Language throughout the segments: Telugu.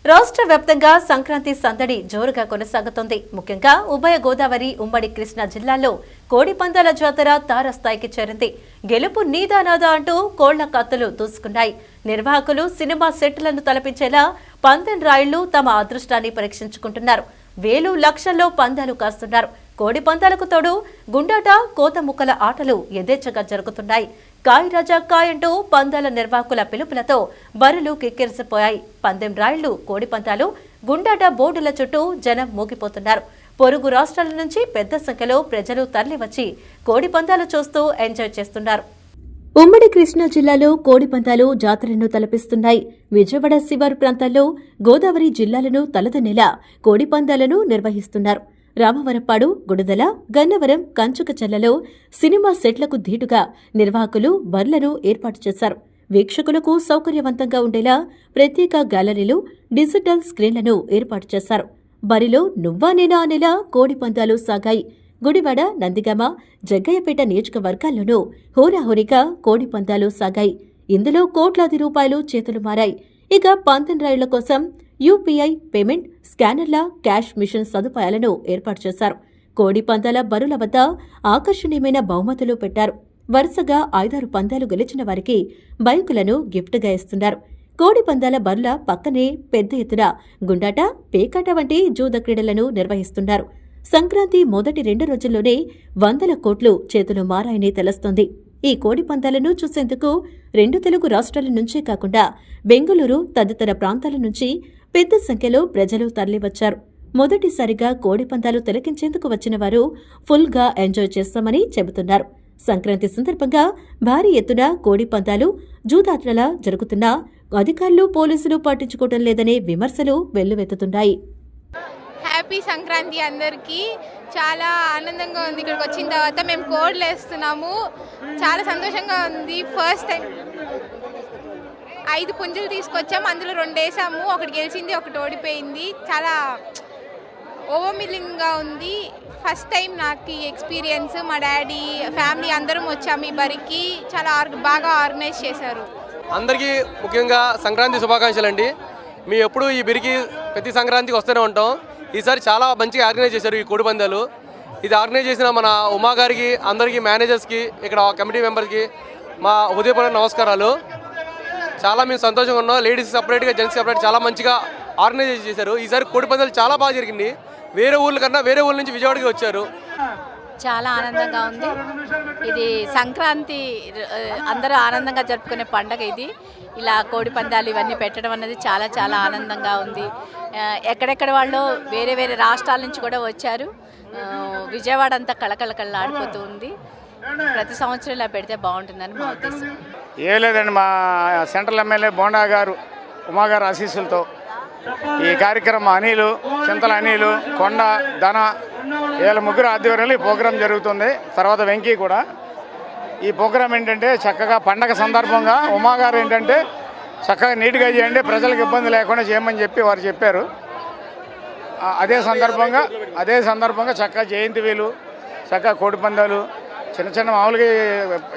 రాష్ట్ర వ్యాప్తంగా సంక్రాంతి సందడి జోరుగా కొనసాగుతోంది. ముఖ్యంగా ఉభయ గోదావరి, ఉమ్మడి కృష్ణా జిల్లాల్లో కోడి పందాల జాతర తారస్థాయికి చేరింది. గెలుపు నీదానాదా అంటూ కోళ్ల కత్తులు దూసుకున్నాయి. నిర్వాహకులు సినిమా సెట్లను తలపించేలా పందెం రాయుళ్లు తమ అదృష్టాన్ని పరీక్షించుకుంటున్నారు. వేలు లక్షల్లో పందాలు కాస్తున్నారు. కోడి పందాలకు తోడు గుండాట, కోత ముక్కల ఆటలు యథేచ్ఛగా జరుగుతున్నాయి. కాయ్ రాజా కాయ్ అంటూ పందాల నిర్వాహకుల పిలుపులతో బరులు కిక్కిరిసిపోయాయి. పందెం రాయుళ్లు, కోడి పందాలు, గుండాట బోర్డుల చుట్టూ జనం మూగిపోతున్నారు. పొరుగు రాష్ట్రాల నుంచి పెద్ద సంఖ్యలో ప్రజలు తరలివచ్చి కోడి పందాలు చూస్తూ ఎంజాయ్ చేస్తున్నారు. ఉమ్మడి కృష్ణా జిల్లాలో కోడి పందాలు జాతరను తలపిస్తున్నాయి. విజయవాడ శివారు ప్రాంతాల్లో గోదావరి జిల్లాలను తలదన్నేలా కోడి పందాలను నిర్వహిస్తున్నారు. రామవరపాడు, గుడదల, గన్నవరం, కంచుకచర్లలో సినిమా సెట్లకు ధీటుగా నిర్వాహకులు బర్లను ఏర్పాటు చేశారు. వీక్షకులకు సౌకర్యవంతంగా ఉండేలా ప్రత్యేక గ్యాలరీలు, డిజిటల్ స్క్రీన్లను ఏర్పాటు చేశారు. బరిలో నువ్వా నేనా అనేలా కోడి పందాలు సాగాయి. గుడివాడ, నందిగామ, జగ్గయ్యపేట నియోజకవర్గాల్లోనూ హోరాహోరీగా కోడి పందాలు సాగాయి. ఇందులో కోట్లాది రూపాయలు చేతులు మారాయి. ఇక పందెం రాయుళ్ల కోసం యూపీఐ పేమెంట్, స్కానర్ల, క్యాష్ మిషన్ సదుపాయాలను ఏర్పాటు చేశారు. కోడి పందాల బరుల వద్ద ఆకర్షణీయమైన బహుమతులు పెట్టారు. వరుసగా 5-6 పందాలు గెలిచిన వారికి బైకులను గిఫ్ట్గా ఇస్తున్నారు. కోడి పందాల బరుల పక్కనే పెద్ద ఎత్తున గుండాట, పేకాట వంటి జూద క్రీడలను నిర్వహిస్తున్నారు. సంక్రాంతి మొదటి 2 రోజుల్లోనే 100 కోట్లు చేతులు మారాయని తెలుస్తోంది. ఈ కోడి పందాలను చూసేందుకు 2 తెలుగు రాష్ట్రాల నుంచే కాకుండా బెంగళూరు తదితర ప్రాంతాల నుంచి పెద్ద సంఖ్యలో ప్రజలు తరలివచ్చారు. మొదటిసారిగా కోడి పందాలు తిలకించేందుకు వచ్చిన వారు ఫుల్గా ఎంజాయ్ చేస్తామని చెబుతున్నారు. సంక్రాంతి సందర్భంగా భారీ ఎత్తున కోడి పందాలు, జూదాట్లలా జరుగుతున్నా అధికారులు, పోలీసులు పట్టించుకోవడం లేదనే విమర్శలు వెల్లువెత్తుతున్నాయి. హ్యాపీ సంక్రాంతి అందరికీ. చాలా ఆనందంగా ఉంది. ఇక్కడికి వచ్చిన తర్వాత మేము కోడ్లు వేస్తున్నాము. చాలా సంతోషంగా ఉంది. ఫస్ట్ టైం 5 పుంజులు తీసుకొచ్చాము. అందులో 2 వేసాము. ఒకటి గెలిచింది, ఒకటి ఓడిపోయింది. చాలా ఓవర్మిల్లింగ్గా ఉంది. ఫస్ట్ టైం నాకు ఈ ఎక్స్పీరియన్స్. మా డాడీ, ఫ్యామిలీ అందరం వచ్చాము ఈ బరికి. చాలా బాగా ఆర్గనైజ్ చేశారు. అందరికీ ముఖ్యంగా సంక్రాంతి శుభాకాంక్షలు అండి. మేము ఎప్పుడు ఈ బిరికి ప్రతి సంక్రాంతికి వస్తూనే ఉంటాం. ఈసారి చాలా మంచిగా ఆర్గనైజ్ చేశారు ఈ కోడి పందాలు. ఇది ఆర్గనైజ్ చేసిన మన ఉమా గారికి, అందరికీ, మేనేజర్స్కి, ఇక్కడ కమిటీ మెంబర్స్కి మా హృదయపూర్వక నమస్కారాలు. చాలా మేము సంతోషంగా ఉన్నాం. లేడీస్ సపరేట్గా, జెంట్స్ సపరేట్ చాలా మంచిగా ఆర్గనైజ్ చేశారు. ఈసారి కోడి పందాలు చాలా బాగా జరిగింది. వేరే ఊళ్ళ కన్నా వేరే ఊళ్ళ నుంచి విజయవాడకి వచ్చారు. చాలా ఆనందంగా ఉంది. ఇది సంక్రాంతి అందరూ ఆనందంగా జరుపుకునే పండగ ఇది. ఇలా కోడి పందాలు ఇవన్నీ పెట్టడం అన్నది చాలా చాలా ఆనందంగా ఉంది. ఎక్కడెక్కడ వాళ్ళు వేరే వేరే రాష్ట్రాల నుంచి కూడా వచ్చారు. విజయవాడ అంతా కళకళకళలాడిపోతూ ఉంది. ప్రతి సంవత్సరం ఇలా పెడితే బాగుంటుందని మా ఉద్దేశం. ఏం లేదండి, మా సెంట్రల్ ఎమ్మెల్యే బోండా గారు, ఉమాగారు ఆశీస్సులతో ఈ కార్యక్రమం అనిలు, చింతల అనిలు, కొండ, ధన వీళ్ళ ముగ్గురు ఆధ్వర్యంలో ఈ ప్రోగ్రాం జరుగుతుంది. తర్వాత వెంకీ కూడా. ఈ ప్రోగ్రాం ఏంటంటే చక్కగా పండగ సందర్భంగా ఉమాగారు ఏంటంటే చక్కగా నీట్గా చేయండి, ప్రజలకు ఇబ్బంది లేకుండా చేయమని చెప్పి వారు చెప్పారు. అదే సందర్భంగా చక్కగా జయంతి వీలు, చక్కగా కోడి పందాలు, చిన్న చిన్న మామూలుగా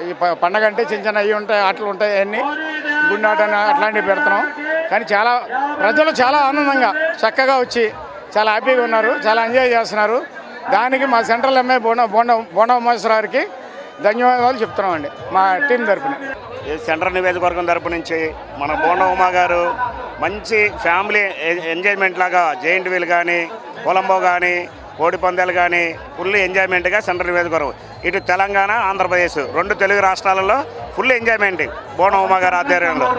ఈ పండగ అంటే చిన్న చిన్న అవి ఉంటాయి, ఆటలు ఉంటాయి, అవన్నీ గుండాట అట్లాంటివి పెడుతున్నాం. కానీ ప్రజలు చాలా ఆనందంగా చక్కగా వచ్చి చాలా హ్యాపీగా ఉన్నారు, చాలా ఎంజాయ్ చేస్తున్నారు. దానికి మా సెంట్రల్ ఎమ్మెల్యే బోండా ఉమేశ్వరరావుకి ధన్యవాదాలు చెప్తున్నామండి మా టీం తరపున. సెంట్రల్ నియోజకవర్గం తరపు నుంచి మన బోండా ఉమా గారు మంచి ఫ్యామిలీ ఎంజాయ్మెంట్ లాగా జైంట్ వీల్ కానీ, కొలంబో కానీ, కోడి పందాలు కానీ ఫుల్ ఎంజాయ్మెంట్గా సెంట్రల్ నియోజకవర్గం, ఇటు తెలంగాణ, ఆంధ్రప్రదేశ్ 2 తెలుగు రాష్ట్రాలలో ఫుల్ ఎంజాయ్మెంట్ బోండా ఉమా గారి ఆధ్వర్యంలో.